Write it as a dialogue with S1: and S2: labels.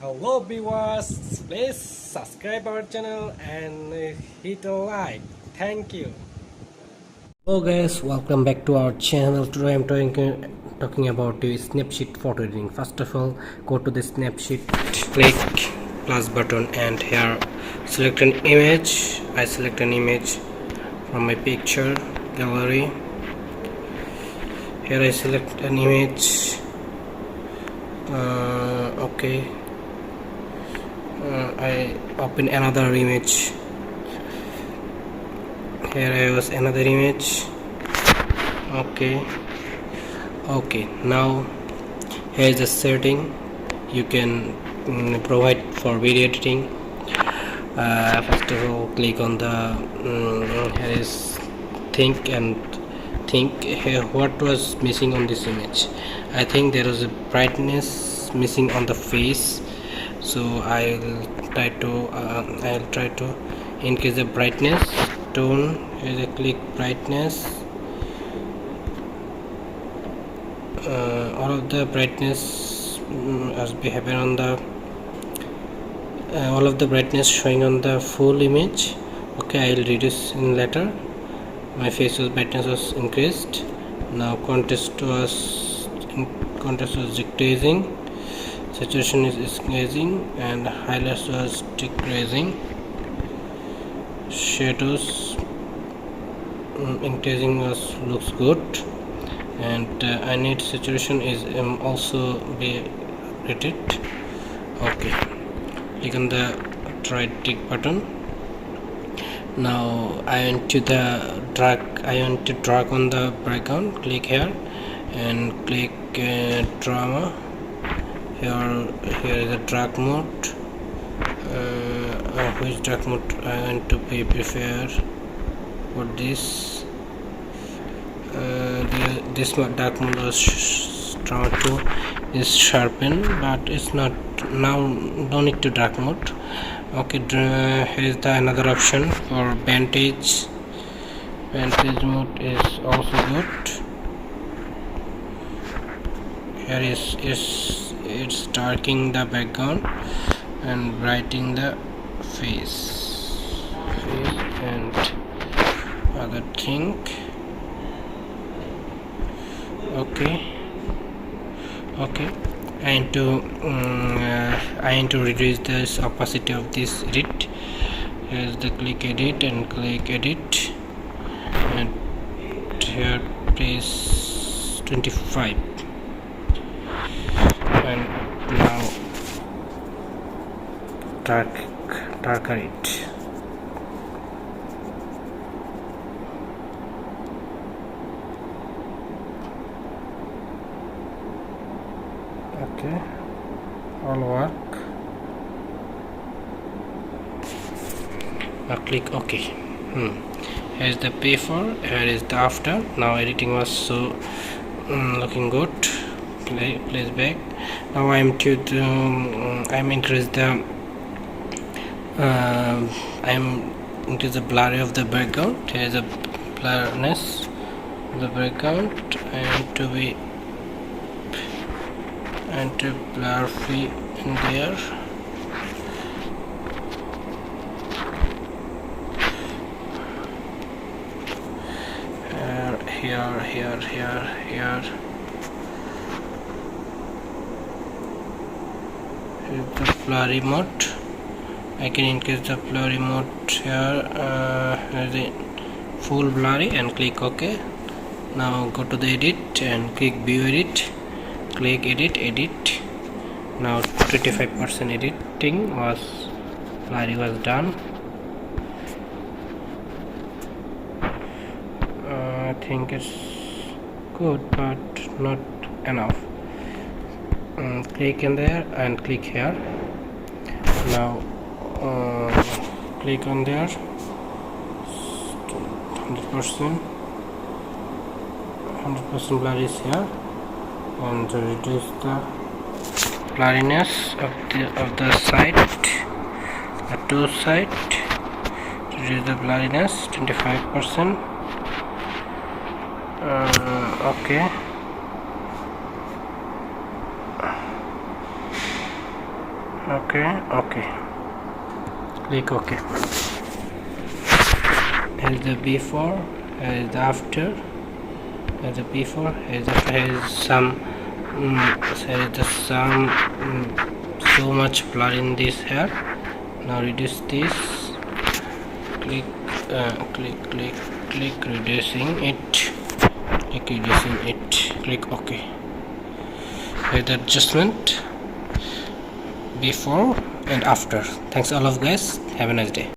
S1: Hello viewers, please subscribe our channel and hit a like. Thank you. Hello guys, welcome back to our channel. Today I'm talking about the Snapsheed photo editing. First of all, go to the Snapsheed, click plus button, and here select an image. I select an image from my picture gallery. Here I select an image. Okay. I open another image. Here I was another image. Okay, now here is the setting you can provide for video editing. First of all, click on the here is think here what was missing on this image. I think there was a brightness missing on the face, so I'll try to increase the brightness. Tone, here is a click brightness. All of the brightness as behavior on the all of the brightness showing on the full image. Okay, I will reduce in later. My face's brightness was increased. Now contrast was decreasing, saturation is increasing, and highlights was decreasing, shadows increasing was looks good, and I need saturation is also be rated. Okay, click on the right tick button. Now I want to drag on the background. Click here and click drama. Here is a drag mode. Which drag mode I want to be prefer for this. This dark mode was drama 2 is sharpen, but it's not now. Don't need to dark mode. Okay, here is the another option for vantage mode is also good. Here is it's darkening the background and brightening the face and other thing. Okay, I need to reduce this opacity of this edit. Here's the click edit and click edit, and here place 25, and now darker it. Okay, all work. Now click OK. Here is the before, here is the after. Now editing was so looking good. Place back. Now I'm increase the increase the blurry of the background. Here is a blurriness of the background, and to blur free in there. Here is the blurry mode. I can increase the blurry mode here. The full blurry and click OK. Now go to the edit and click view edit. Click edit. Now 25% editing blurry was done. I think it's good, but not enough. Click in there and click here. Now click on there. 100% blurry is here, and reduce the blurriness of the side, the two side. Reduce the blurriness 25%. Okay. Okay, click OK. Here's the before, here is the after, here's the before, here's the after. Here is some here is the some so much blur in this hair. Now reduce this, click click reducing it, click OK. Here's the adjustment before and after. Thanks all of guys, have a nice day.